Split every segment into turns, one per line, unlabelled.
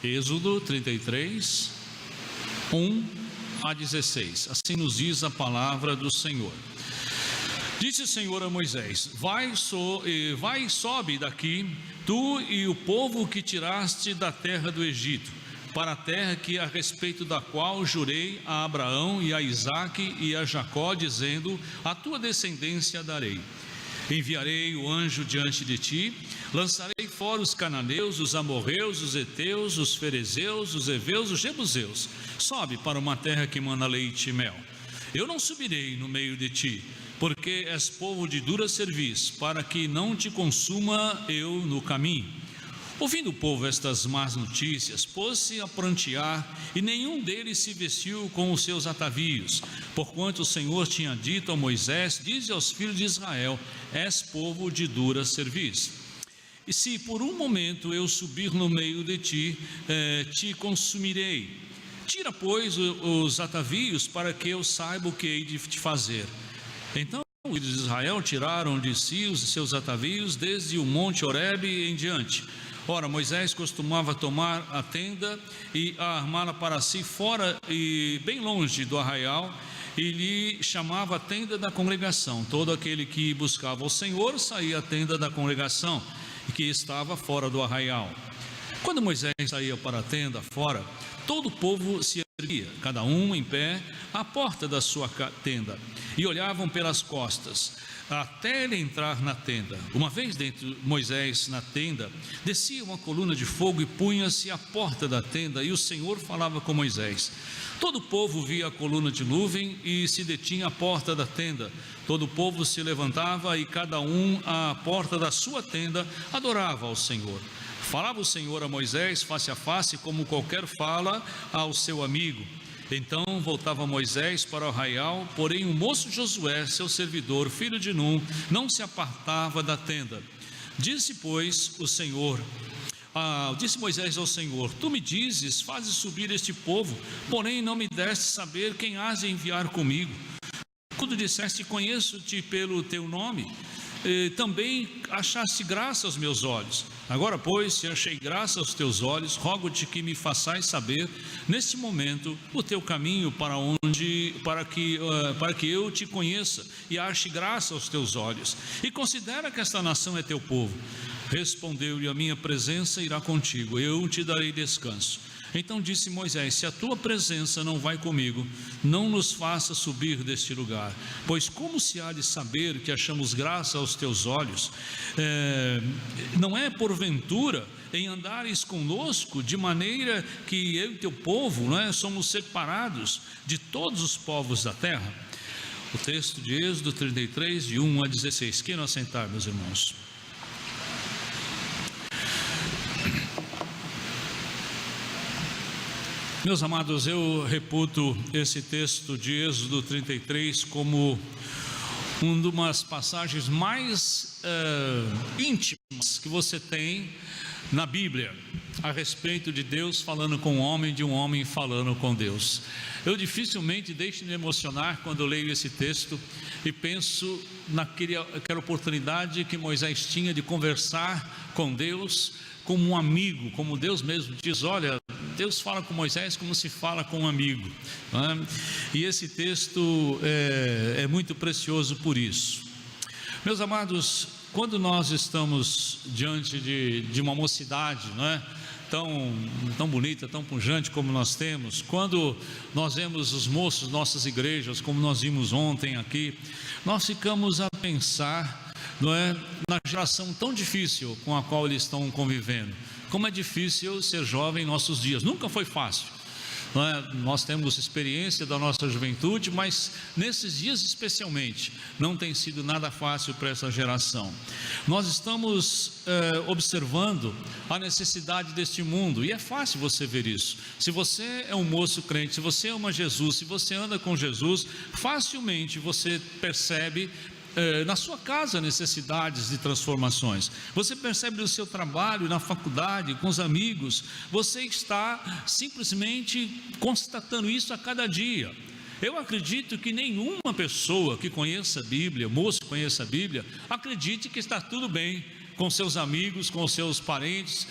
Êxodo 33, 1 a 16. Assim nos diz a palavra do Senhor. Disse o Senhor a Moisés: vai e sobe daqui, tu e o povo que tiraste da terra do Egito, para a terra que a respeito da qual jurei a Abraão e a Isaque e a Jacó, dizendo: a tua descendência darei. Enviarei o anjo diante de ti, lançarei fora os cananeus, os amorreus, os heteus, os ferezeus, os heveus, os jebuseus. Sobe para uma terra que mana leite e mel. Eu não subirei no meio de ti, porque és povo de dura cerviz, para que não te consuma eu no caminho. Ouvindo o povo estas más notícias, pôs-se a prantear, e nenhum deles se vestiu com os seus atavios, porquanto o Senhor tinha dito a Moisés: dize aos filhos de Israel: és povo de dura cerviz. E se por um momento eu subir no meio de ti, te consumirei. Tira, pois, os atavios, para que eu saiba o que hei de te fazer. Então os filhos de Israel tiraram de si os seus atavios, desde o monte Horebe em diante. Ora, Moisés costumava tomar a tenda e armá-la para si fora e bem longe do arraial, e lhe chamava a tenda da congregação. Todo aquele que buscava o Senhor saía à tenda da congregação, que estava fora do arraial. Quando Moisés saía para a tenda fora, todo o povo se erguia, cada um em pé, à porta da sua tenda, e olhavam pelas costas, até ele entrar na tenda. Uma vez dentro Moisés na tenda, descia uma coluna de fogo e punha-se à porta da tenda, e o Senhor falava com Moisés. Todo o povo via a coluna de nuvem e se detinha à porta da tenda. Todo o povo se levantava e cada um à porta da sua tenda adorava ao Senhor. Falava o Senhor a Moisés face a face, como qualquer fala ao seu amigo. Então voltava Moisés para o arraial, porém o moço Josué, seu servidor, filho de Num, não se apartava da tenda. Disse Moisés ao Senhor: tu me dizes, fazes subir este povo, porém não me deste saber quem has de enviar comigo. Quando disseste: conheço-te pelo teu nome, também achaste graça aos meus olhos. Agora, pois, se achei graça aos teus olhos, rogo-te que me façais saber neste momento o teu caminho para que eu te conheça e ache graça aos teus olhos, e considera que esta nação é teu povo. Respondeu-lhe: a minha presença irá contigo, eu te darei descanso. Então disse Moisés: se a tua presença não vai comigo, não nos faça subir deste lugar, pois como se há de saber que achamos graça aos teus olhos? Não é porventura em andares conosco, de maneira que eu e teu povo, somos separados de todos os povos da terra? O texto de Êxodo 33, de 1 a 16. Queiram assentar, meus irmãos. Meus amados, eu reputo esse texto de Êxodo 33 como uma das passagens mais íntimas que você tem na Bíblia, a respeito de Deus falando com o homem, de um homem falando com Deus. Eu dificilmente deixo de me emocionar quando eu leio esse texto e penso naquela oportunidade que Moisés tinha de conversar com Deus como um amigo, como Deus mesmo diz: olha, Deus fala com Moisés como se fala com um amigo, E esse texto é muito precioso por isso. Meus amados, quando nós estamos diante de uma mocidade, tão bonita, tão pujante como nós temos, quando nós vemos os moços, nossas igrejas, como nós vimos ontem aqui, nós ficamos a pensar, na geração tão difícil com a qual eles estão convivendo. Como é difícil ser jovem em nossos dias. Nunca foi fácil, Nós temos experiência da nossa juventude, mas nesses dias especialmente não tem sido nada fácil para essa geração. Nós estamos observando a necessidade deste mundo, e é fácil você ver isso. Se você é um moço crente, se você ama Jesus, se você anda com Jesus, facilmente você percebe na sua casa necessidades de transformações. Você percebe no seu trabalho, na faculdade, com os amigos. Você está simplesmente constatando isso a cada dia. Eu acredito que nenhuma pessoa que conheça a Bíblia, moço conheça a Bíblia, acredite que está tudo bem, com seus amigos, com seus parentes.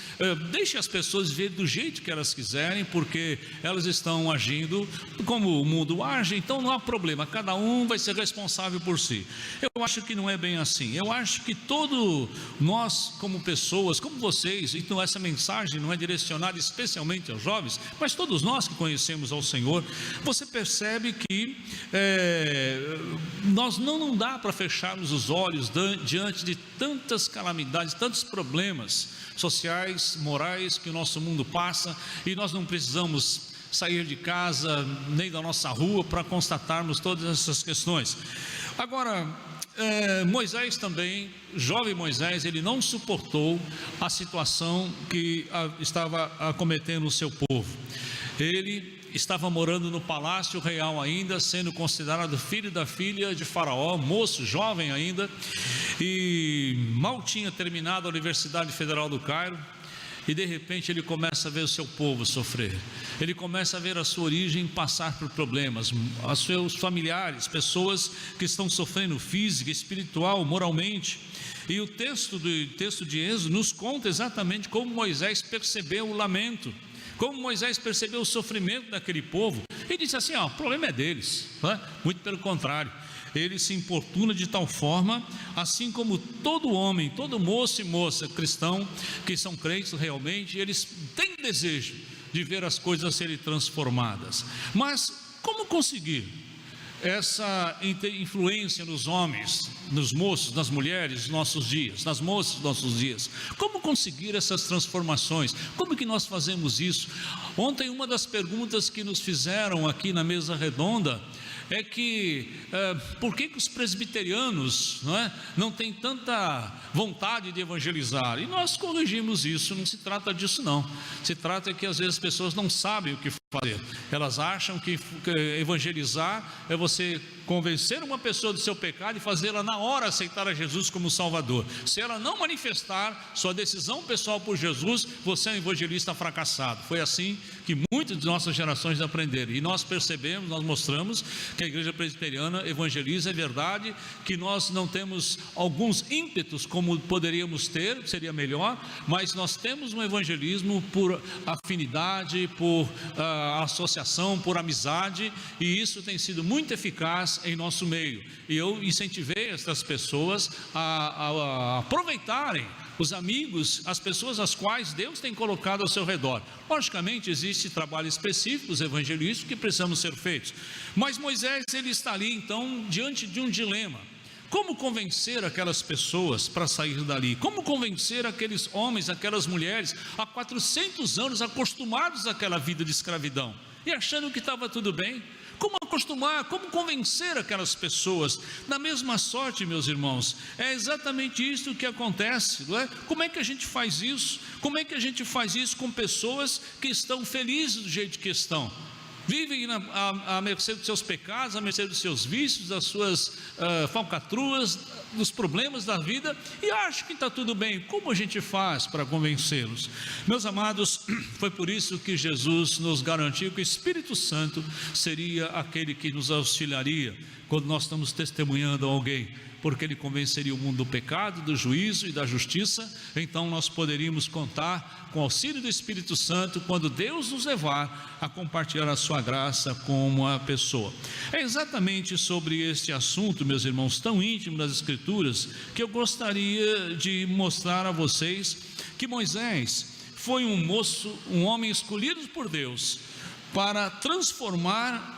Deixe as pessoas ver do jeito que elas quiserem, porque elas estão agindo como o mundo age, então não há problema, cada um vai ser responsável por si. Eu acho que não é bem assim. Eu acho que todos nós, como pessoas, como vocês, então essa mensagem não é direcionada especialmente aos jovens, mas todos nós que conhecemos ao Senhor, você percebe que nós não dá para fecharmos os olhos diante de tantas calamidades, tantos problemas sociais, morais que o nosso mundo passa, e nós não precisamos sair de casa nem da nossa rua para constatarmos todas essas questões. Agora, Moisés também, jovem Moisés, ele não suportou a situação que estava acometendo o seu povo. Ele estava morando no palácio real ainda, sendo considerado filho da filha de Faraó, moço, jovem ainda, e mal tinha terminado a Universidade Federal do Cairo, e de repente ele começa a ver o seu povo sofrer, ele começa a ver a sua origem passar por problemas, os seus familiares, pessoas que estão sofrendo física, espiritual, moralmente. E o texto de Êxodo nos conta exatamente como Moisés percebeu o lamento, como Moisés percebeu o sofrimento daquele povo, e disse assim: o problema é deles, não é? Muito pelo contrário, ele se importuna de tal forma, assim como todo homem, todo moço e moça cristão, que são crentes realmente, eles têm desejo de ver as coisas serem transformadas. Mas como conseguir essa influência nos homens, nos moços, nas mulheres dos nossos dias, nas moças dos nossos dias? Como conseguir essas transformações? Como que nós fazemos isso? Ontem uma das perguntas que nos fizeram aqui na mesa redonda é que por que os presbiterianos não têm tanta vontade de evangelizar? E nós corrigimos isso. Não se trata disso não, se trata que às vezes as pessoas não sabem o que fazer. Elas acham que evangelizar é você convencer uma pessoa do seu pecado e fazê-la na hora aceitar a Jesus como Salvador. Se ela não manifestar sua decisão pessoal por Jesus, você é um evangelista fracassado. Foi assim que muitas de nossas gerações aprenderam, e nós percebemos, nós mostramos que a igreja presbiteriana evangeliza. É verdade que nós não temos alguns ímpetos como poderíamos ter, seria melhor, mas nós temos um evangelismo por afinidade, por associação, por amizade, e isso tem sido muito eficaz em nosso meio. E eu incentivei essas pessoas a aproveitarem os amigos, as pessoas as quais Deus tem colocado ao seu redor. Logicamente existem trabalhos específicos evangelísticos que precisam ser feitos, mas Moisés, ele está ali então diante de um dilema: como convencer aquelas pessoas para sair dali? Como convencer aqueles homens, aquelas mulheres, há 400 anos acostumados àquela vida de escravidão e achando que estava tudo bem? Como acostumar, como convencer aquelas pessoas? Da mesma sorte, meus irmãos, é exatamente isso que acontece, não é? Como é que a gente faz isso? Como é que a gente faz isso com pessoas que estão felizes do jeito que estão? Vivem à mercê dos seus pecados, à mercê dos seus vícios, das suas falcatruas, dos problemas da vida, e acham que está tudo bem. Como a gente faz para convencê-los? Meus amados, foi por isso que Jesus nos garantiu que o Espírito Santo seria aquele que nos auxiliaria quando nós estamos testemunhando a alguém, porque ele convenceria o mundo do pecado, do juízo e da justiça. Então nós poderíamos contar com o auxílio do Espírito Santo quando Deus nos levar a compartilhar a sua graça com uma pessoa. É exatamente sobre este assunto, meus irmãos, tão íntimo das Escrituras, que eu gostaria de mostrar a vocês que Moisés foi um homem escolhido por Deus para transformar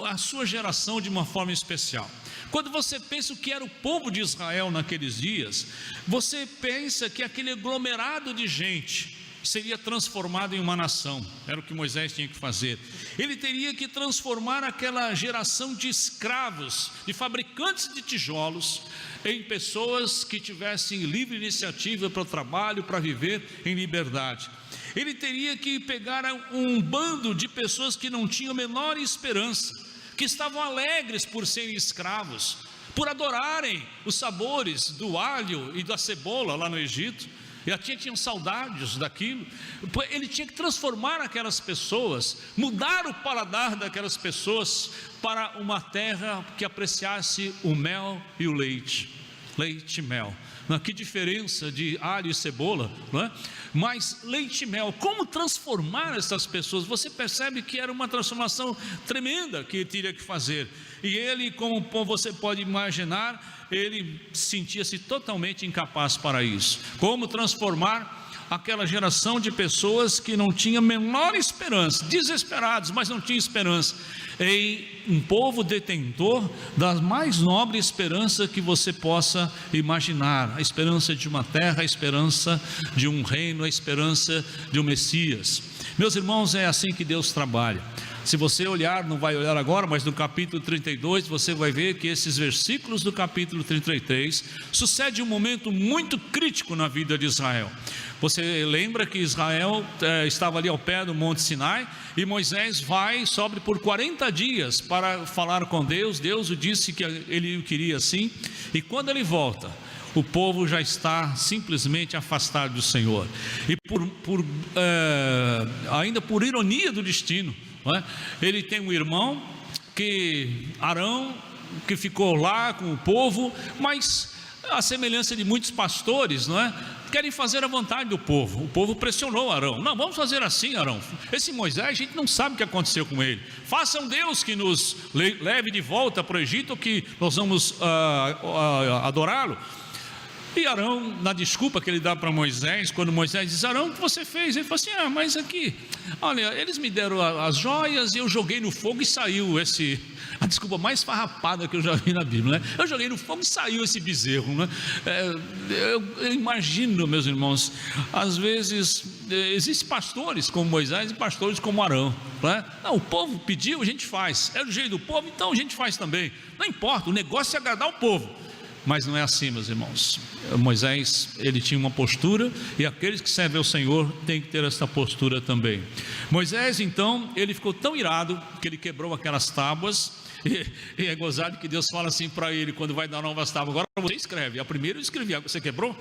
a sua geração de uma forma especial. Quando você pensa o que era o povo de Israel naqueles dias, você pensa que aquele aglomerado de gente seria transformado em uma nação. Era o que Moisés tinha que fazer. Ele teria que transformar aquela geração de escravos, de fabricantes de tijolos, em pessoas que tivessem livre iniciativa para o trabalho, para viver em liberdade. Ele teria que pegar um bando de pessoas que não tinham a menor esperança, que estavam alegres por serem escravos, por adorarem os sabores do alho e da cebola lá no Egito, e tinham saudades daquilo. Ele tinha que transformar aquelas pessoas, mudar o paladar daquelas pessoas para uma terra que apreciasse o mel e o leite, leite e mel. Que diferença de alho e cebola, não é? Mas leite e mel, como transformar essas pessoas? Você percebe que era uma transformação tremenda que ele teria que fazer. E ele, como você pode imaginar, ele sentia-se totalmente incapaz para isso. Como transformar aquela geração de pessoas que não tinha a menor esperança, desesperados, mas não tinha esperança, em um povo detentor da mais nobre esperança que você possa imaginar, a esperança de uma terra, a esperança de um reino, a esperança de um Messias. Meus irmãos, é assim que Deus trabalha. Se você olhar, não vai olhar agora, mas no capítulo 32, você vai ver que esses versículos do capítulo 33, sucede um momento muito crítico na vida de Israel. Você lembra que Israel estava ali ao pé do Monte Sinai, e Moisés sobe por 40 dias para falar com Deus. Deus o disse que ele o queria assim, e quando ele volta, o povo já está simplesmente afastado do Senhor. E ainda por ironia do destino, não é? Ele tem um irmão, Arão, que ficou lá com o povo, mas a semelhança de muitos pastores, não é? Querem fazer a vontade do povo. O povo pressionou Arão: não, vamos fazer assim, Arão, esse Moisés, a gente não sabe o que aconteceu com ele, faça um Deus que nos leve de volta para o Egito, que nós vamos adorá-lo. E Arão, na desculpa que ele dá para Moisés, quando Moisés diz: Arão, o que você fez? Ele fala assim: mas aqui, olha, eles me deram as joias e eu joguei no fogo e saiu a desculpa mais farrapada que eu já vi na Bíblia, né? Eu joguei no fogo e saiu esse bezerro, né? Eu imagino, meus irmãos, às vezes existem pastores como Moisés e pastores como Arão, né? Não, o povo pediu, a gente faz, é do jeito do povo, então a gente faz também, não importa, o negócio é agradar o povo. Mas não é assim, meus irmãos. Moisés, ele tinha uma postura, e aqueles que servem ao Senhor têm que ter essa postura também. Moisés, então, ele ficou tão irado que ele quebrou aquelas tábuas, e é gozado que Deus fala assim para ele, quando vai dar novas tábuas: agora você escreve. A primeira eu escrevi, você quebrou?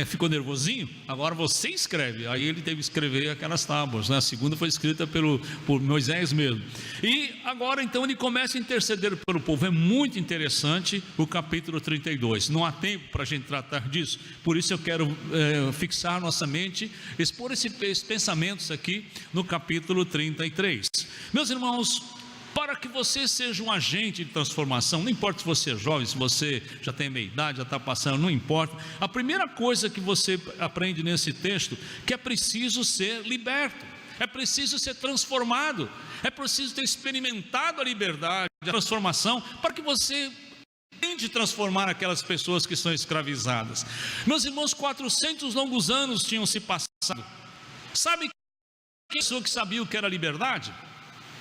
Ficou nervosinho? Agora você escreve. Aí ele teve que escrever aquelas tábuas, né? A segunda foi escrita por Moisés mesmo. E agora então ele começa a interceder pelo povo. É muito interessante o capítulo 32. Não há tempo para a gente tratar disso, por isso eu quero fixar nossa mente, expor esses pensamentos aqui no capítulo 33. Meus irmãos, para que você seja um agente de transformação, não importa se você é jovem, se você já tem meia idade, já está passando, não importa. A primeira coisa que você aprende nesse texto, que é preciso ser liberto, é preciso ser transformado, é preciso ter experimentado a liberdade, a transformação, para que você tente transformar aquelas pessoas que são escravizadas. Meus irmãos, 400 longos anos tinham se passado. Sabe quem pessoa que sabia o que era liberdade?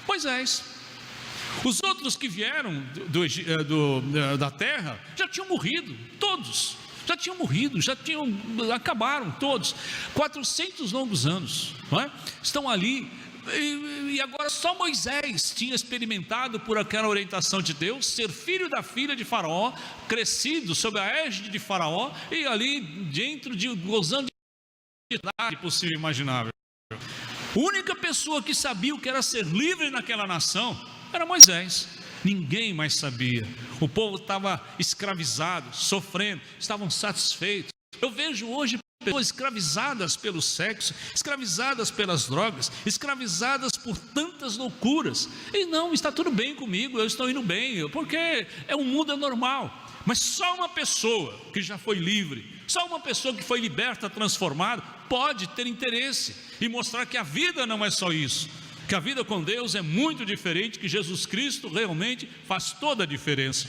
Moisés. Os outros que vieram da terra já tinham morrido, todos, já tinham morrido, acabaram todos. 400 longos anos, não é? Estão ali, e agora só Moisés tinha experimentado, por aquela orientação de Deus, ser filho da filha de Faraó, crescido sob a égide de Faraó, e ali dentro gozando de liberdade possível e imaginável. A única pessoa que sabia o que era ser livre naquela nação era Moisés. Ninguém mais sabia. O povo estava escravizado, sofrendo, estavam satisfeitos. Eu vejo hoje pessoas escravizadas pelo sexo, escravizadas pelas drogas, escravizadas por tantas loucuras, e não, está tudo bem comigo, eu estou indo bem, porque o mundo é normal. Mas só uma pessoa que já foi livre, só uma pessoa que foi liberta, transformada, pode ter interesse e mostrar que a vida não é só isso, que a vida com Deus é muito diferente, que Jesus Cristo realmente faz toda a diferença.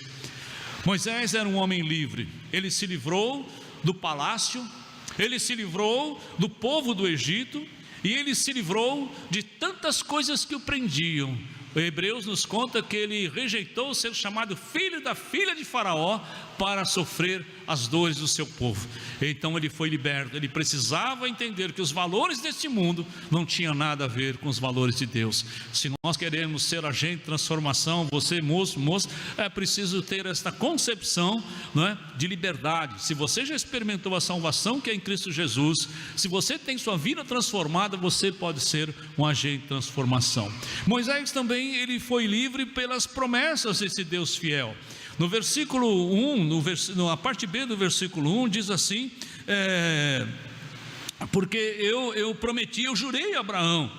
Moisés era um homem livre, ele se livrou do palácio, ele se livrou do povo do Egito, e ele se livrou de tantas coisas que o prendiam. O Hebreus nos conta que ele rejeitou ser chamado filho da filha de Faraó para sofrer as dores do seu povo. Então ele foi liberto. Ele precisava entender que os valores deste mundo não tinham nada a ver com os valores de Deus. Se nós queremos ser agente de transformação, você moço, é preciso ter esta concepção, não é, de liberdade. Se você já experimentou a salvação que é em Cristo Jesus, se você tem sua vida transformada, você pode ser um agente de transformação. Moisés também, ele foi livre pelas promessas desse Deus fiel. No versículo 1, na parte B do versículo 1 diz assim, porque eu prometi, eu jurei a Abraão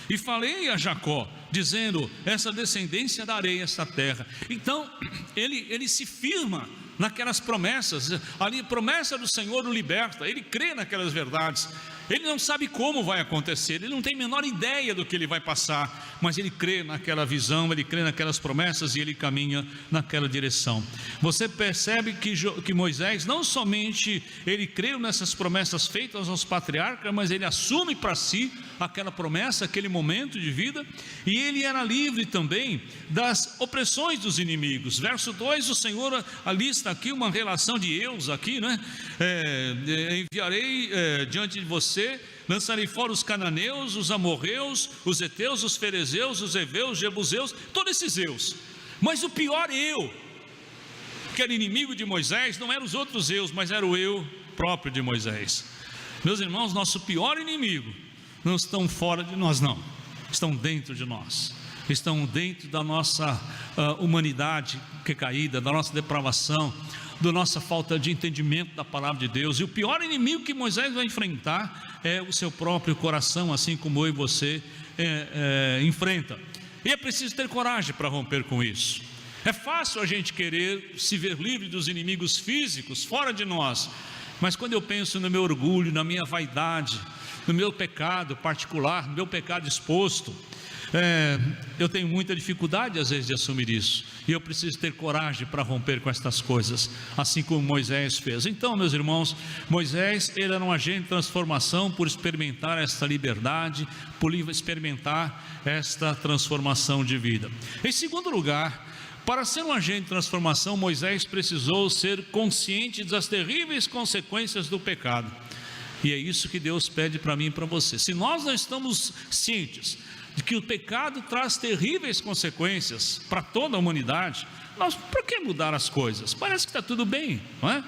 e falei a Jacó, dizendo, essa descendência darei esta terra. Então ele se firma naquelas promessas, ali a promessa do Senhor o liberta, ele crê naquelas verdades. Ele não sabe como vai acontecer, ele não tem a menor ideia do que ele vai passar, mas ele crê naquela visão, ele crê naquelas promessas e ele caminha naquela direção. Você percebe que Moisés não somente ele creu nessas promessas feitas aos patriarcas, mas ele assume para si aquela promessa, aquele momento de vida, e ele era livre também das opressões dos inimigos. Verso 2, o Senhor alista aqui uma relação de eus aqui, né? Enviarei diante de você, lançarei fora os cananeus, os amorreus, os heteus, os ferezeus, os heveus, os jebuseus, todos esses eus. Mas o pior eu, que era inimigo de Moisés, não eram os outros eus, mas era o eu próprio de Moisés. Meus irmãos, nosso pior inimigo não estão fora de nós, não, estão dentro de nós, estão dentro da nossa humanidade que é caída, da nossa depravação, da nossa falta de entendimento da palavra de Deus. E o pior inimigo que Moisés vai enfrentar é o seu próprio coração, assim como eu e você enfrenta. E é preciso ter coragem para romper com isso. É fácil a gente querer se ver livre dos inimigos físicos fora de nós, mas quando eu penso no meu orgulho, na minha vaidade, no meu pecado particular, no meu pecado exposto, eu tenho muita dificuldade às vezes de assumir isso, e eu preciso ter coragem para romper com estas coisas, assim como Moisés fez. Então, meus irmãos, Moisés, ele era um agente de transformação por experimentar esta liberdade, por experimentar esta transformação de vida. Em segundo lugar, para ser um agente de transformação, Moisés precisou ser consciente das terríveis consequências do pecado. E é isso que Deus pede para mim e para você. Se nós não estamos cientes de que o pecado traz terríveis consequências para toda a humanidade, nós, por que mudar as coisas? Parece que está tudo bem, não é?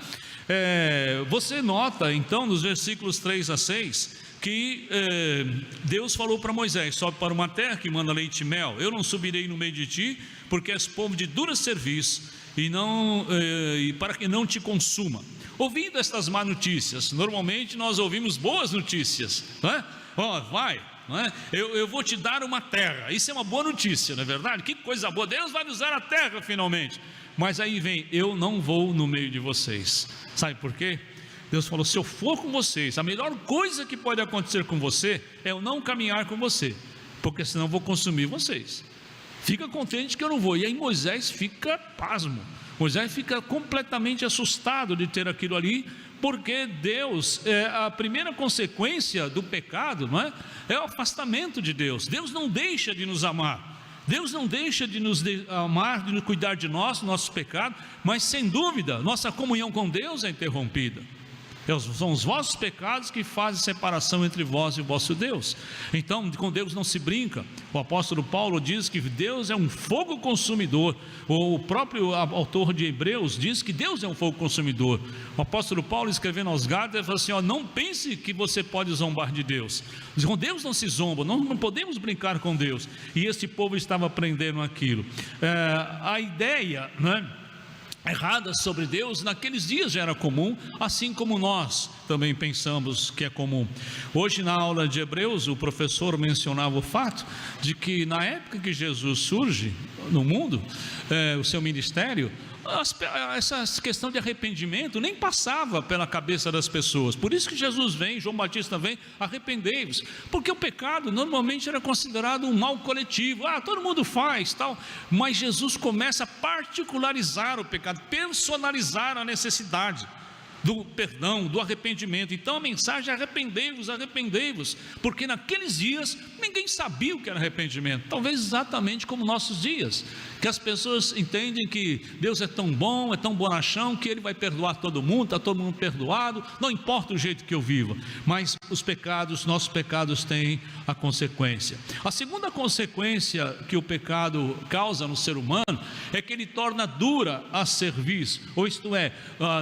Você nota então nos versículos 3 a 6 que Deus falou para Moisés: sobe para uma terra que manda leite e mel, eu não subirei no meio de ti, porque és povo de dura serviço, e para que não te consuma. Ouvindo estas más notícias, normalmente nós ouvimos boas notícias, não é? Vai, não é? Eu vou te dar uma terra, isso é uma boa notícia, não é verdade? Que coisa boa, Deus vai nos dar a terra finalmente. Mas aí vem, eu não vou no meio de vocês. Sabe por quê? Deus falou: se eu for com vocês, a melhor coisa que pode acontecer com você é eu não caminhar com você, porque senão eu vou consumir vocês. Fica contente que eu não vou. E aí Moisés fica pasmo, Moisés fica completamente assustado de ter aquilo ali, porque Deus, a primeira consequência do pecado, não é? É o afastamento de Deus. Deus não deixa de nos amar, Deus não deixa de nos amar, de nos cuidar de nós, nossos pecados, mas sem dúvida, nossa comunhão com Deus é interrompida. São os vossos pecados que fazem separação entre vós e o vosso Deus. Então, com Deus não se brinca. O apóstolo Paulo diz que Deus é um fogo consumidor. O próprio autor de Hebreus diz que Deus é um fogo consumidor. O apóstolo Paulo, escrevendo aos Gálatas, fala assim: não pense que você pode zombar de Deus. Com Deus não se zomba, não podemos brincar com Deus. E esse povo estava aprendendo aquilo. A ideia, né, errada sobre Deus naqueles dias já era comum, assim como nós também pensamos que é comum. Hoje, na aula de Hebreus, o professor mencionava o fato de que na época que Jesus surge no mundo, o seu ministério, essa questão de arrependimento nem passava pela cabeça das pessoas. Por isso que Jesus vem, João Batista vem: arrependei-vos, porque o pecado normalmente era considerado um mal coletivo, todo mundo faz, tal. Mas Jesus começa a particularizar o pecado, personalizar a necessidade do perdão, do arrependimento. Então a mensagem é: arrependei-vos, arrependei-vos, porque naqueles dias ninguém sabia o que era arrependimento, talvez exatamente como nossos dias, que as pessoas entendem que Deus é tão bom, é tão bonachão, que Ele vai perdoar todo mundo, está todo mundo perdoado, não importa o jeito que eu vivo. Mas os pecados, nossos pecados têm a consequência. A segunda consequência que o pecado causa no ser humano é que ele torna dura a cerviz, ou isto é,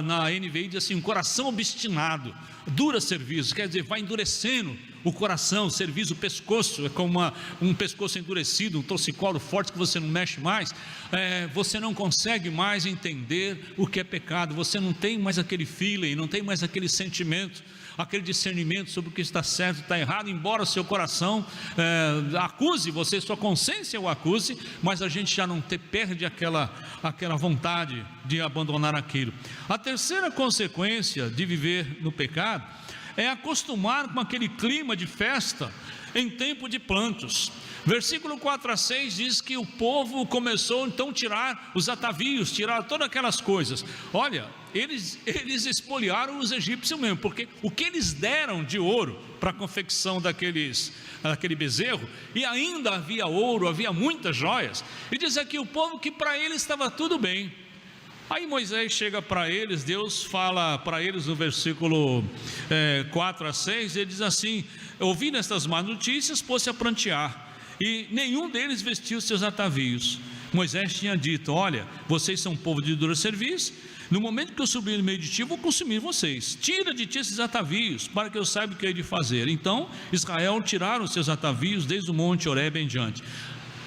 na NVI diz assim, um coração obstinado. Dura serviço, quer dizer, vai endurecendo o coração, cerviz, o pescoço, é como um pescoço endurecido, um torcicolo forte que você não mexe mais, você não consegue mais entender o que é pecado, você não tem mais aquele feeling, não tem mais aquele sentimento, aquele discernimento sobre o que está certo e está errado, embora o seu coração acuse você, sua consciência o acuse, mas a gente já não perde aquela vontade de abandonar aquilo. A terceira consequência de viver no pecado é acostumar com aquele clima de festa em tempo de plantos. Versículo 4 a 6 diz que o povo começou então a tirar os atavios, tirar todas aquelas coisas. Olha, eles espoliaram os egípcios mesmo, porque o que eles deram de ouro para a confecção daquele bezerro, e ainda havia ouro, havia muitas joias, e diz aqui o povo que para eles estava tudo bem. Aí Moisés chega para eles, Deus fala para eles no versículo 4 a 6, ele diz assim: ouvindo estas más notícias, pôs-se a prantear, e nenhum deles vestiu seus atavios. Moisés tinha dito: olha, vocês são um povo de dura serviço, no momento que eu subir no meio de ti, eu vou consumir vocês. Tira de ti esses atavios, para que eu saiba o que hei de fazer. Então Israel tiraram seus atavios desde o monte Horebe em diante.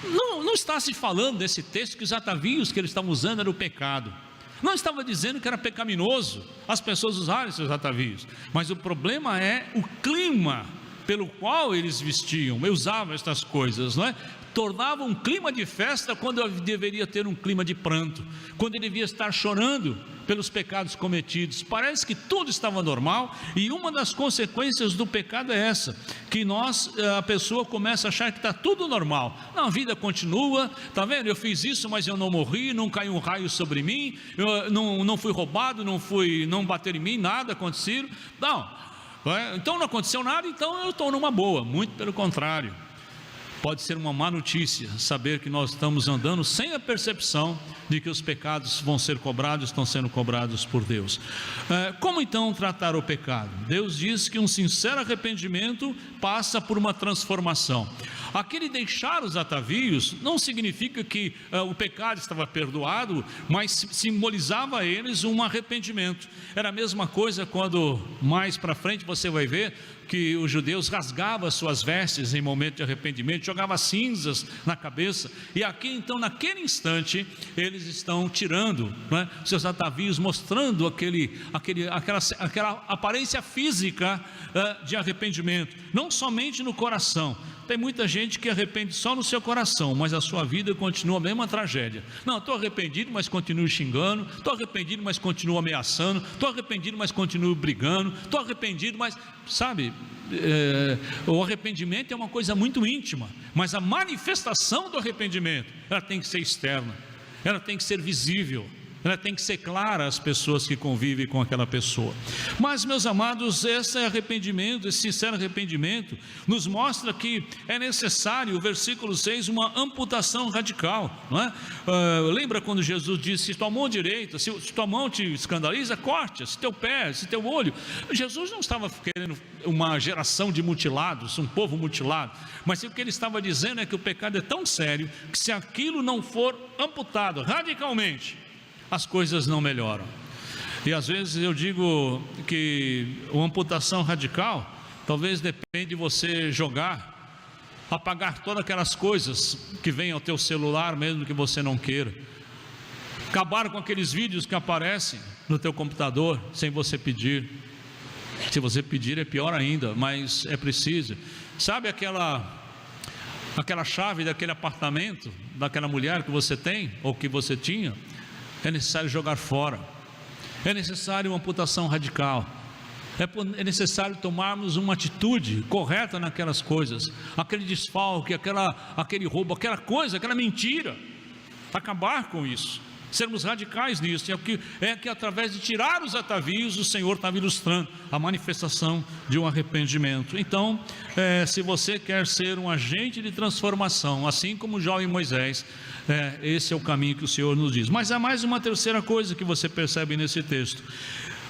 Não está se falando desse texto que os atavios que eles estavam usando era o pecado. Não estava dizendo que era pecaminoso as pessoas usarem seus atavios, mas o problema é o clima pelo qual eles vestiam, usavam estas coisas, não é? Tornava um clima de festa quando deveria ter um clima de pranto, quando ele devia estar chorando pelos pecados cometidos. Parece que tudo estava normal, e uma das consequências do pecado é essa, que a pessoa começa a achar que está tudo normal. Não, a vida continua, está vendo? Eu fiz isso, mas eu não morri, não caiu um raio sobre mim, eu não fui roubado, não bateram em mim, nada aconteceu. Então não aconteceu nada, então eu estou numa boa. Muito pelo contrário. Pode ser uma má notícia saber que nós estamos andando sem a percepção de que os pecados vão ser cobrados, estão sendo cobrados por Deus. Como então tratar o pecado? Deus diz que um sincero arrependimento passa por uma transformação. Aquele deixar os atavios não significa que o pecado estava perdoado, mas simbolizava a eles um arrependimento. Era a mesma coisa quando mais para frente você vai ver que os judeus rasgavam suas vestes em momento de arrependimento, jogavam cinzas na cabeça, e aqui então naquele instante eles estão tirando, né, seus atavios, mostrando aquela aparência física de arrependimento, não somente no coração. Tem muita gente que arrepende só no seu coração, mas a sua vida continua a mesma tragédia. Não, estou arrependido, mas continuo xingando, estou arrependido, mas continuo ameaçando, estou arrependido, mas continuo brigando, estou arrependido, mas sabe, o arrependimento é uma coisa muito íntima, mas a manifestação do arrependimento, ela tem que ser externa, ela tem que ser visível, ela tem que ser clara às pessoas que convivem com aquela pessoa. Mas, meus amados, esse arrependimento, esse sincero arrependimento, nos mostra que é necessário, o versículo 6, uma amputação radical, não é? Lembra quando Jesus disse: se tua mão direita, se tua mão te escandaliza, corte, se teu pé, se teu olho. Jesus não estava querendo uma geração de mutilados, um povo mutilado, mas o que ele estava dizendo é que o pecado é tão sério, que se aquilo não for amputado radicalmente, as coisas não melhoram. E às vezes eu digo que uma amputação radical talvez depende de você apagar todas aquelas coisas que vêm ao teu celular, mesmo que você não queira, acabar com aqueles vídeos que aparecem no teu computador sem você pedir. Se você pedir é pior ainda, mas é preciso. Sabe aquela chave daquele apartamento, daquela mulher que você tem ou que você tinha? É necessário jogar fora, é necessário uma amputação radical, é necessário tomarmos uma atitude correta naquelas coisas, aquele desfalque, aquele roubo, aquela mentira, acabar com isso, sermos radicais nisso. É que através de tirar os atavios, o Senhor estava ilustrando a manifestação de um arrependimento. Então, se você quer ser um agente de transformação, assim como o jovem Moisés, esse é o caminho que o Senhor nos diz. Mas há mais uma terceira coisa que você percebe nesse texto.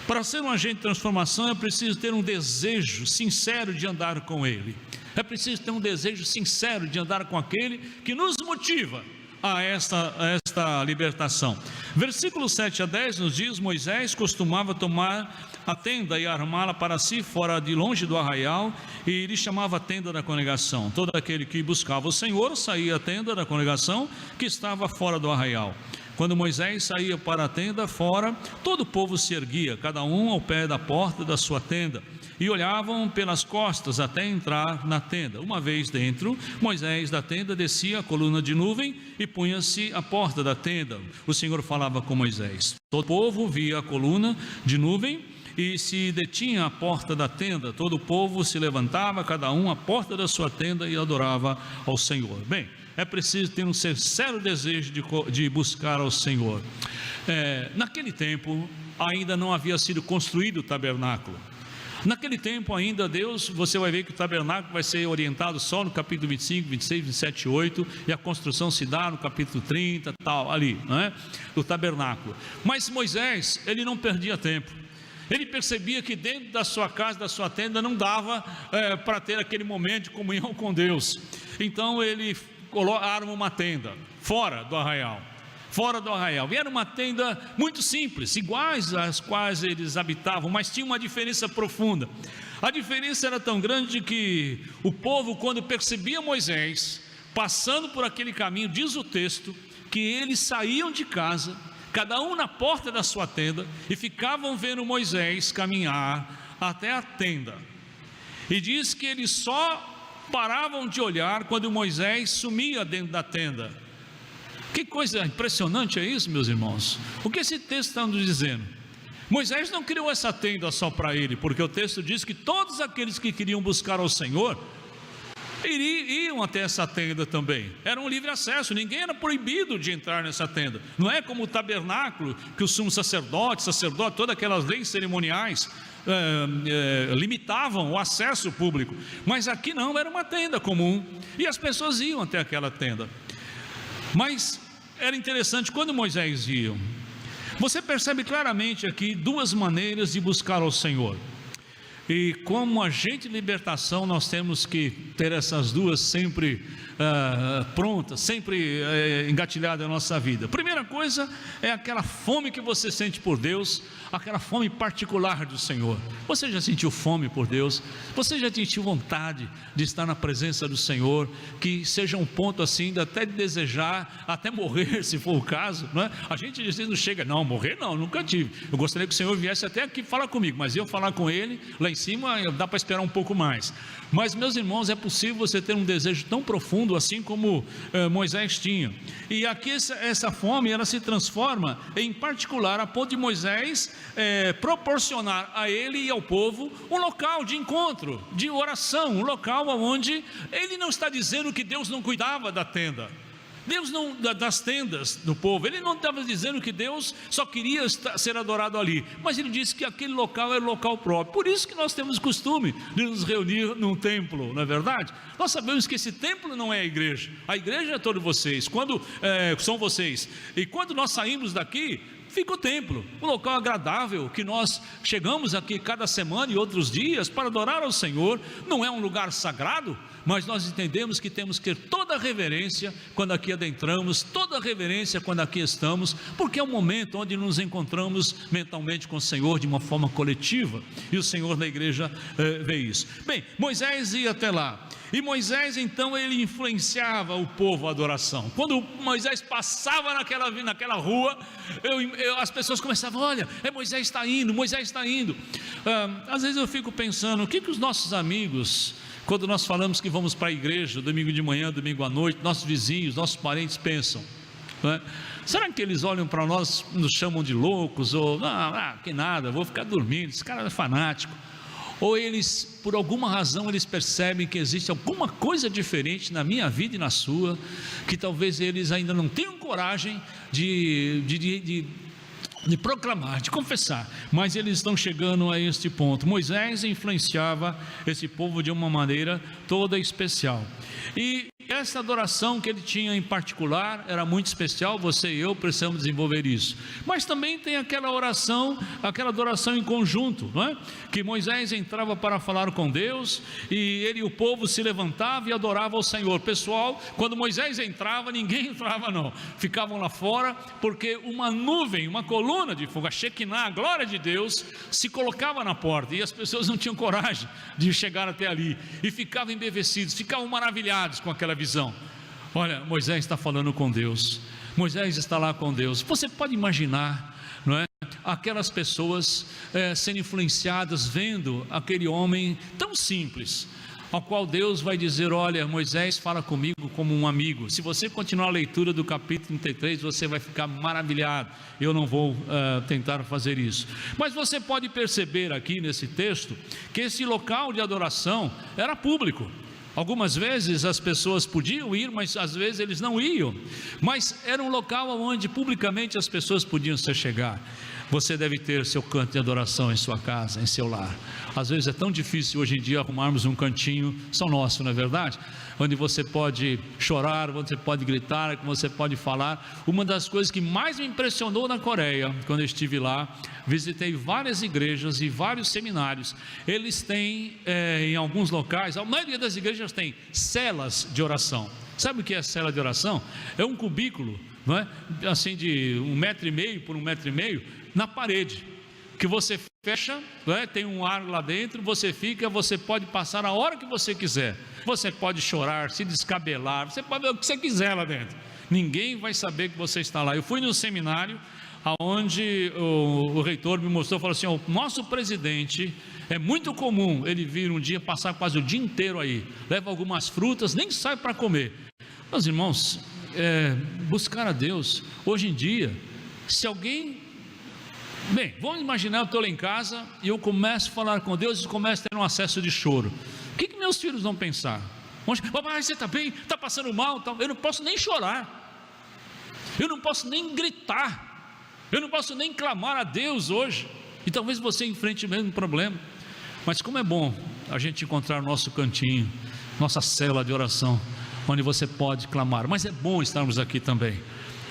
Para ser um agente de transformação é preciso ter um desejo sincero de andar com Ele. É preciso ter um desejo sincero de andar com aquele que nos motiva a esta libertação. Versículos 7 a 10 nos diz: Moisés costumava tomar a tenda e armá-la para si fora de longe do arraial, e ele chamava a tenda da congregação. Todo aquele que buscava o Senhor saía à tenda da congregação que estava fora do arraial. Quando Moisés saía para a tenda fora, todo o povo se erguia, cada um ao pé da porta da sua tenda, e olhavam pelas costas até entrar na tenda. Uma vez dentro, Moisés da tenda descia a coluna de nuvem e punha-se à porta da tenda. O Senhor falava com Moisés. Todo o povo via a coluna de nuvem e se detinha à porta da tenda. Todo o povo se levantava, cada um à porta da sua tenda, e adorava ao Senhor. Bem, é preciso ter um sincero desejo de buscar ao Senhor. Naquele tempo ainda não havia sido construído o tabernáculo. Naquele tempo ainda Deus, você vai ver que o tabernáculo vai ser orientado só no capítulo 25, 26, 27, 8, e a construção se dá no capítulo 30, tal, ali, não é? O tabernáculo. Mas Moisés, ele não perdia tempo. Ele percebia que dentro da sua casa, da sua tenda, não dava para ter aquele momento de comunhão com Deus. Então ele arma uma tenda fora do arraial. E era uma tenda muito simples, iguais às quais eles habitavam, mas tinha uma diferença profunda. A diferença era tão grande que o povo, quando percebia Moisés passando por aquele caminho, diz o texto, que eles saíam de casa, cada um na porta da sua tenda, e ficavam vendo Moisés caminhar até a tenda. E diz que eles só paravam de olhar quando Moisés sumia dentro da tenda. Que coisa impressionante é isso, meus irmãos. O que esse texto está nos dizendo? Moisés não criou essa tenda só para ele, porque o texto diz que todos aqueles que queriam buscar ao Senhor iam até essa tenda também. Era um livre acesso, ninguém era proibido de entrar nessa tenda. Não é como o tabernáculo, que o sumo sacerdote, todas aquelas leis cerimoniais limitavam o acesso público. Mas aqui não, era uma tenda comum, e as pessoas iam até aquela tenda. Mas era interessante, quando Moisés ia, você percebe claramente aqui duas maneiras de buscar ao Senhor. E como agente de libertação, nós temos que ter essas duas sempre prontas, sempre engatilhadas na nossa vida. A primeira coisa é aquela fome que você sente por Deus, aquela fome particular do Senhor. Você já sentiu fome por Deus? Você já sentiu vontade de estar na presença do Senhor? Que seja um ponto assim, até de desejar, até morrer, se for o caso, não é? A gente às vezes não chega, não, morrer não, nunca tive. Eu gostaria que o Senhor viesse até aqui falar comigo, mas eu falar com Ele, lá em cima, dá para esperar um pouco mais. Mas, meus irmãos, é possível você ter um desejo tão profundo assim como Moisés tinha. E aqui essa fome, ela se transforma em particular a ponto de Moisés proporcionar a ele e ao povo um local de encontro, de oração, um local onde ele não está dizendo que Deus não cuidava da tenda. Deus não, das tendas do povo, ele não estava dizendo que Deus só queria ser adorado ali, mas ele disse que aquele local era o local próprio. Por isso que nós temos costume de nos reunir num templo, não é verdade? Nós sabemos que esse templo não é a igreja é todos vocês, são vocês, e quando nós saímos daqui, fica o templo, um local agradável, que nós chegamos aqui cada semana e outros dias para adorar ao Senhor. Não é um lugar sagrado, mas nós entendemos que temos que ter toda a reverência quando aqui adentramos, toda a reverência quando aqui estamos, porque é um momento onde nos encontramos mentalmente com o Senhor de uma forma coletiva, e o Senhor na igreja vê isso. Bem, Moisés ia até lá, e Moisés então ele influenciava o povo à adoração. Quando Moisés passava naquela rua, as pessoas começavam, olha, Moisés está indo, às vezes eu fico pensando, o que os nossos amigos, quando nós falamos que vamos para a igreja, domingo de manhã, domingo à noite, nossos vizinhos, nossos parentes pensam, não é? Será que eles olham para nós, nos chamam de loucos, ou, que nada, vou ficar dormindo, esse cara é fanático? Ou eles, por alguma razão, eles percebem que existe alguma coisa diferente na minha vida e na sua, que talvez eles ainda não tenham coragem de proclamar, de confessar, mas eles estão chegando a este ponto. Moisés influenciava esse povo de uma maneira toda especial, e essa adoração que ele tinha em particular era muito especial, você e eu precisamos desenvolver isso. Mas também tem aquela oração, aquela adoração em conjunto, não é? Que Moisés entrava para falar com Deus, e ele e o povo se levantava e adorava ao Senhor. Pessoal, quando Moisés entrava, ninguém entrava não, ficavam lá fora, porque uma nuvem, uma coluna de fogo, a Shekinah, a glória de Deus, se colocava na porta, e as pessoas não tinham coragem de chegar até ali, e ficavam embevecidos, ficavam maravilhados com aquela visão. Olha, Moisés está falando com Deus, Moisés está lá com Deus. Você pode imaginar, não é? Aquelas pessoas sendo influenciadas, vendo aquele homem tão simples, ao qual Deus vai dizer: olha, Moisés, fala comigo como um amigo. Se você continuar a leitura do capítulo 33, você vai ficar maravilhado. Eu não vou tentar fazer isso, mas você pode perceber aqui nesse texto, que esse local de adoração era público. Algumas vezes as pessoas podiam ir, mas às vezes eles não iam, mas era um local onde publicamente as pessoas podiam se chegar. Você deve ter seu canto de adoração em sua casa, em seu lar. Às vezes é tão difícil hoje em dia arrumarmos um cantinho só nosso, não é verdade? Onde você pode chorar, onde você pode gritar, onde você pode falar. Uma das coisas que mais me impressionou na Coreia, quando eu estive lá, visitei várias igrejas e vários seminários. Eles têm, em alguns locais, a maioria das igrejas tem celas de oração. Sabe o que é cela de oração? É um cubículo, não é? Assim de 1,5 m por 1,5 m, na parede, que você fecha, não é? Tem um ar lá dentro, você fica, você pode passar a hora que você quiser, você pode chorar, se descabelar, você pode ver o que você quiser lá dentro, ninguém vai saber que você está lá. Eu fui no seminário, onde o reitor me mostrou, falou assim: o nosso presidente, é muito comum ele vir um dia, passar quase o dia inteiro aí, leva algumas frutas, nem sai para comer. Meus irmãos, buscar a Deus, hoje em dia, se alguém... Bem, vamos imaginar, eu estou lá em casa e eu começo a falar com Deus e começo a ter um acesso de choro. O que meus filhos vão pensar? Papai, você está bem? Está passando mal? Eu não posso nem chorar, eu não posso nem gritar, eu não posso nem clamar a Deus hoje. E talvez você enfrente o mesmo problema. Mas como é bom a gente encontrar o nosso cantinho, nossa cela de oração, onde você pode clamar. Mas é bom estarmos aqui também.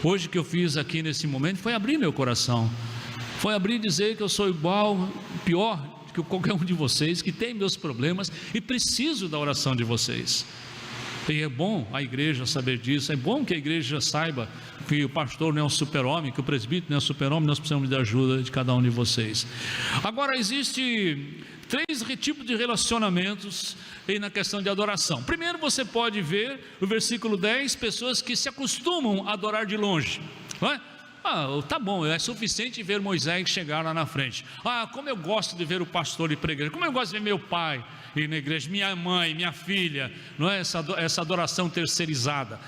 Hoje o que eu fiz aqui nesse momento foi abrir meu coração, foi abrir e dizer que eu sou igual, pior que qualquer um de vocês, que tem meus problemas e preciso da oração de vocês. E é bom a igreja saber disso, é bom que a igreja saiba que o pastor não é um super-homem, que o presbítero não é um super-homem, nós precisamos da ajuda de cada um de vocês. Agora, existe 3 tipos de relacionamentos aí na questão de adoração. Primeiro, você pode ver no versículo 10, pessoas que se acostumam a adorar de longe, não é? Tá bom, é suficiente ver Moisés chegar lá na frente. Como eu gosto de ver o pastor ir para a igreja, como eu gosto de ver meu pai ir na igreja, minha mãe, minha filha, não é? Essa adoração terceirizada.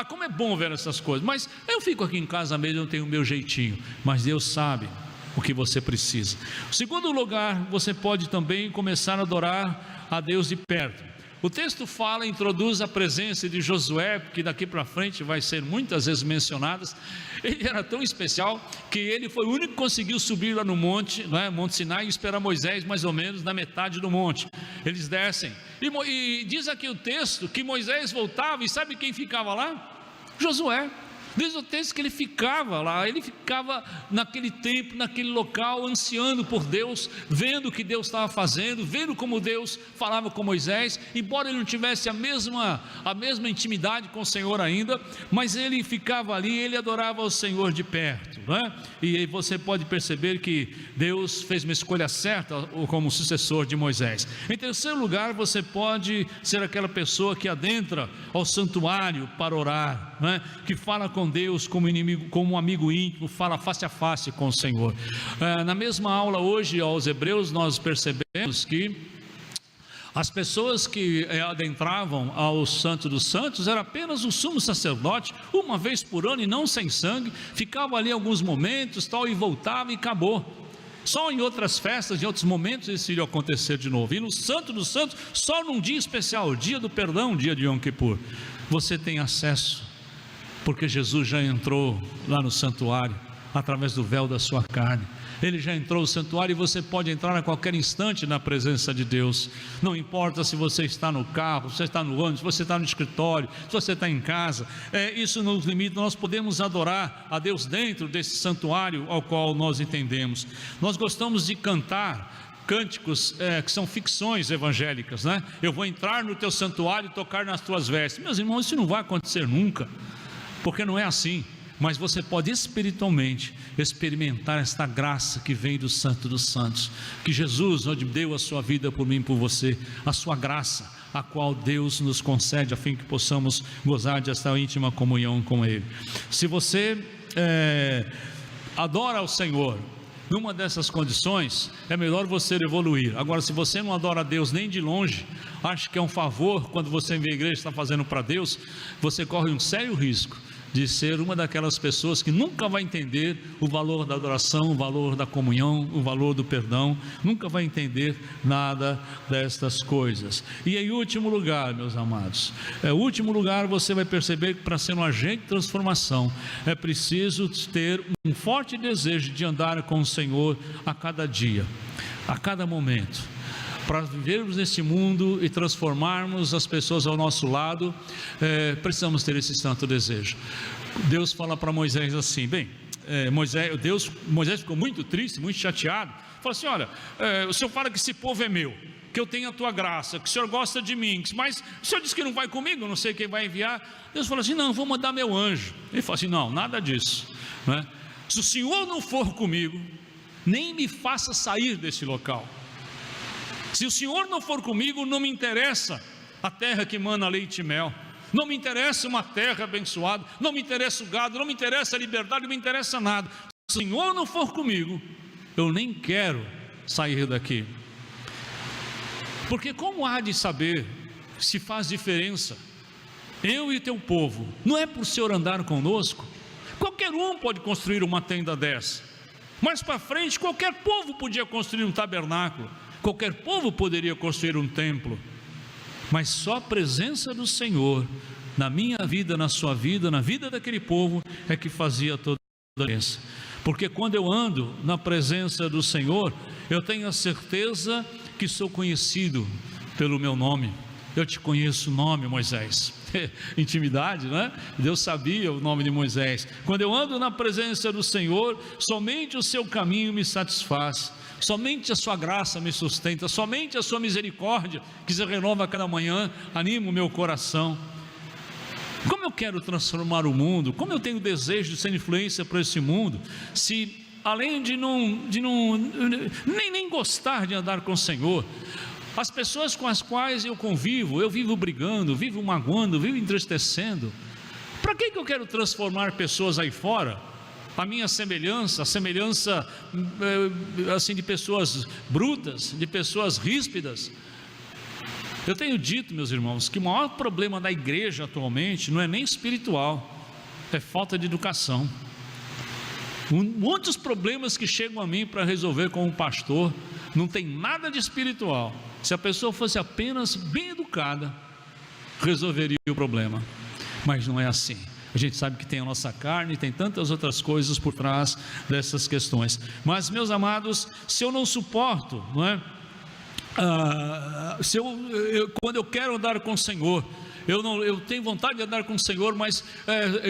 Como é bom ver essas coisas, mas eu fico aqui em casa mesmo, eu tenho o meu jeitinho, mas Deus sabe o que você precisa. Segundo lugar, você pode também começar a adorar a Deus de perto. O texto introduz a presença de Josué, que daqui para frente vai ser muitas vezes mencionadas. Ele era tão especial que ele foi o único que conseguiu subir lá no monte, não é? Monte Sinai, e esperar Moisés mais ou menos na metade do monte. Eles descem, e diz aqui o texto que Moisés voltava, e sabe quem ficava lá? Josué. Diz o texto que ele ficava lá, ele ficava naquele tempo, naquele local, ansiando por Deus, vendo o que Deus estava fazendo, vendo como Deus falava com Moisés, embora ele não tivesse a mesma intimidade com o Senhor ainda, mas ele ficava ali, ele adorava o Senhor de perto, não é? E aí você pode perceber que Deus fez uma escolha certa como sucessor de Moisés. Em terceiro lugar, você pode ser aquela pessoa que adentra ao santuário para orar, não é? Que fala com Deus como inimigo, como um amigo íntimo, fala face a face com o Senhor. Na mesma aula hoje aos Hebreus, nós percebemos que as pessoas que adentravam ao Santo dos Santos era apenas o sumo sacerdote, uma vez por ano e não sem sangue, ficava ali alguns momentos tal, e voltava e acabou. Só em outras festas, em outros momentos isso iria acontecer de novo. E no Santo dos Santos, só num dia especial, o dia do perdão, o dia de Yom Kippur, você tem acesso, porque Jesus já entrou lá no santuário, através do véu da sua carne. Ele já entrou no santuário e você pode entrar a qualquer instante na presença de Deus. Não importa se você está no carro, se você está no ônibus, se você está no escritório, se você está em casa, isso nos limita. Nós podemos adorar a Deus dentro desse santuário ao qual nós entendemos. Nós gostamos de cantar cânticos que são ficções evangélicas, né? Eu vou entrar no teu santuário e tocar nas tuas vestes. Meus irmãos, isso não vai acontecer nunca, porque não é assim. Mas você pode espiritualmente experimentar esta graça que vem do Santo dos Santos, que Jesus, onde deu a sua vida por mim e por você, a sua graça, a qual Deus nos concede, a fim que possamos gozar desta íntima comunhão com Ele. Se você adora ao Senhor numa dessas condições, é melhor você evoluir. Agora, se você não adora a Deus nem de longe, acha que é um favor quando você vem à igreja está fazendo para Deus, você corre um sério risco de ser uma daquelas pessoas que nunca vai entender o valor da adoração, o valor da comunhão, o valor do perdão, nunca vai entender nada destas coisas. E em último lugar, meus amados, último lugar, você vai perceber que para ser um agente de transformação, é preciso ter um forte desejo de andar com o Senhor a cada dia, a cada momento. Para vivermos nesse mundo e transformarmos as pessoas ao nosso lado, precisamos ter esse santo desejo. Deus fala para Moisés assim, Moisés ficou muito triste, muito chateado, falou assim, olha, o Senhor fala que esse povo é meu, que eu tenho a tua graça, que o Senhor gosta de mim, mas o Senhor disse que não vai comigo, não sei quem vai enviar. Deus falou assim, não, vou mandar meu anjo. Ele falou assim, não, nada disso, né? Se o Senhor não for comigo, nem me faça sair desse local. Se o Senhor não for comigo, não me interessa a terra que mana leite e mel, não me interessa uma terra abençoada, não me interessa o gado, não me interessa a liberdade, não me interessa nada. Se o Senhor não for comigo, eu nem quero sair daqui. Porque como há de saber se faz diferença eu e teu povo? Não é por o Senhor andar conosco? Qualquer um pode construir uma tenda dessa. Mais para frente, qualquer povo podia construir um tabernáculo, qualquer povo poderia construir um templo, mas só a presença do Senhor na minha vida, na sua vida, na vida daquele povo, é que fazia toda a diferença. Porque quando eu ando na presença do Senhor, eu tenho a certeza que sou conhecido pelo meu nome. Eu te conheço o nome, Moisés. Intimidade, né? Deus sabia o nome de Moisés. Quando eu ando na presença do Senhor, somente o seu caminho me satisfaz, somente a sua graça me sustenta, somente a sua misericórdia, que se renova a cada manhã, anima o meu coração. Como eu quero transformar o mundo, como eu tenho desejo de ser influência para esse mundo, se além de nem gostar de andar com o Senhor, as pessoas com as quais eu convivo, eu vivo brigando, vivo magoando, vivo entristecendo. Para que eu quero transformar pessoas aí fora? A minha semelhança, a semelhança assim de pessoas brutas, de pessoas ríspidas. Eu tenho dito, meus irmãos, que o maior problema da igreja atualmente não é nem espiritual, é falta de educação. Muitos problemas que chegam a mim para resolver como pastor, não tem nada de espiritual. Se a pessoa fosse apenas bem educada, resolveria o problema, mas não é assim. A gente sabe que tem a nossa carne, tem tantas outras coisas por trás dessas questões. Mas, meus amados, se eu não suporto, não é? Quando eu quero andar com o Senhor, eu tenho vontade de andar com o Senhor, mas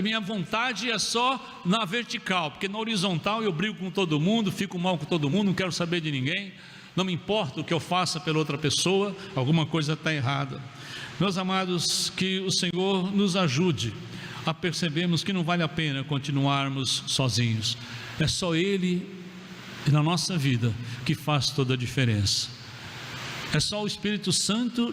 minha vontade é só na vertical, porque na horizontal eu brigo com todo mundo, fico mal com todo mundo, não quero saber de ninguém, não me importa o que eu faça pela outra pessoa, alguma coisa está errada. Meus amados, que o Senhor nos ajude a percebermos que não vale a pena continuarmos sozinhos. É só Ele na nossa vida que faz toda a diferença. É só o Espírito Santo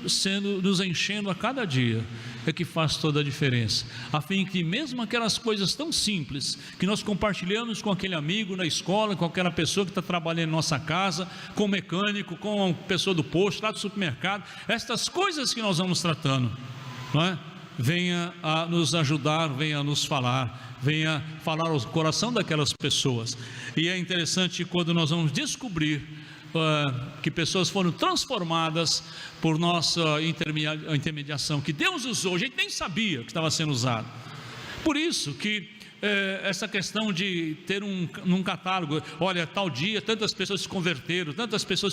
nos enchendo a cada dia é que faz toda a diferença, a fim que mesmo aquelas coisas tão simples que nós compartilhamos com aquele amigo na escola, com aquela pessoa que está trabalhando em nossa casa, com o mecânico, com a pessoa do posto, lá do supermercado, estas coisas que nós vamos tratando, não é? Venha a nos ajudar, venha a nos falar, venha falar ao coração daquelas pessoas. E é interessante quando nós vamos descobrir que pessoas foram transformadas por nossa intermediação, que Deus usou, a gente nem sabia que estava sendo usado. Por isso que essa questão de ter num catálogo, olha, tal dia tantas pessoas se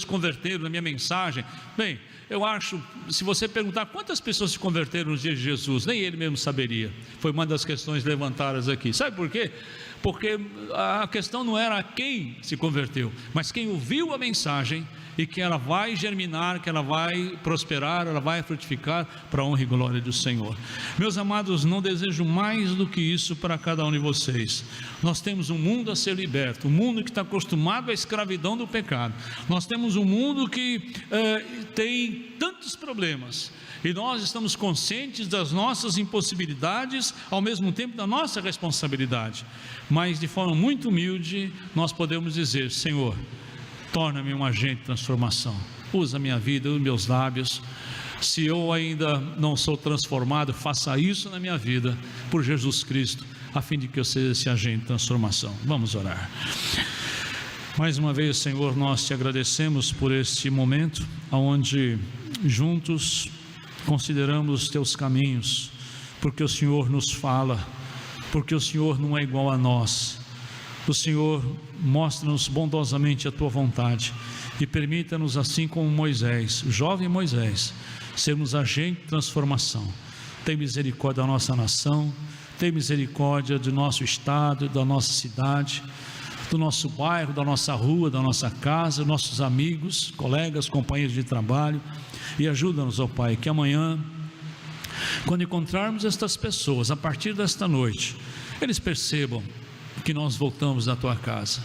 converteram na minha mensagem. Bem, eu acho, se você perguntar quantas pessoas se converteram nos dias de Jesus, nem ele mesmo saberia. Foi uma das questões levantadas aqui. Sabe por quê? Porque a questão não era quem se converteu, mas quem ouviu a mensagem e que ela vai germinar, que ela vai prosperar, ela vai frutificar para a honra e glória do Senhor. Meus amados, não desejo mais do que isso para cada um de vocês. Nós temos um mundo a ser liberto, um mundo que está acostumado à escravidão do pecado. Nós temos um mundo que tem tantos problemas, e nós estamos conscientes das nossas impossibilidades, ao mesmo tempo da nossa responsabilidade, mas de forma muito humilde nós podemos dizer: Senhor, torna-me um agente de transformação, usa a minha vida, os meus lábios. Se eu ainda não sou transformado, faça isso na minha vida, por Jesus Cristo, a fim de que eu seja esse agente de transformação. Vamos orar. Mais uma vez, Senhor, nós te agradecemos por este momento, onde juntos consideramos teus caminhos, porque o Senhor nos fala, porque o Senhor não é igual a nós. O Senhor mostra-nos bondosamente a tua vontade e permita-nos, assim como Moisés, o jovem Moisés, sermos agente de transformação. Tem misericórdia da nossa nação, tem misericórdia do nosso estado, da nossa cidade, do nosso bairro, da nossa rua, da nossa casa, nossos amigos, colegas, companheiros de trabalho, e ajuda-nos, ó Pai, que amanhã, quando encontrarmos estas pessoas, a partir desta noite, eles percebam que nós voltamos da tua casa,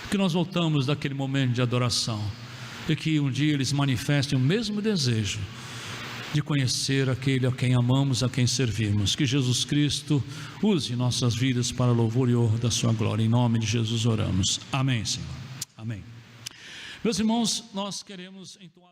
que nós voltamos daquele momento de adoração, e que um dia eles manifestem o mesmo desejo de conhecer aquele a quem amamos, a quem servimos. Que Jesus Cristo use nossas vidas para louvor e honra da sua glória. Em nome de Jesus oramos. Amém, Senhor. Amém. Meus irmãos, nós queremos entoar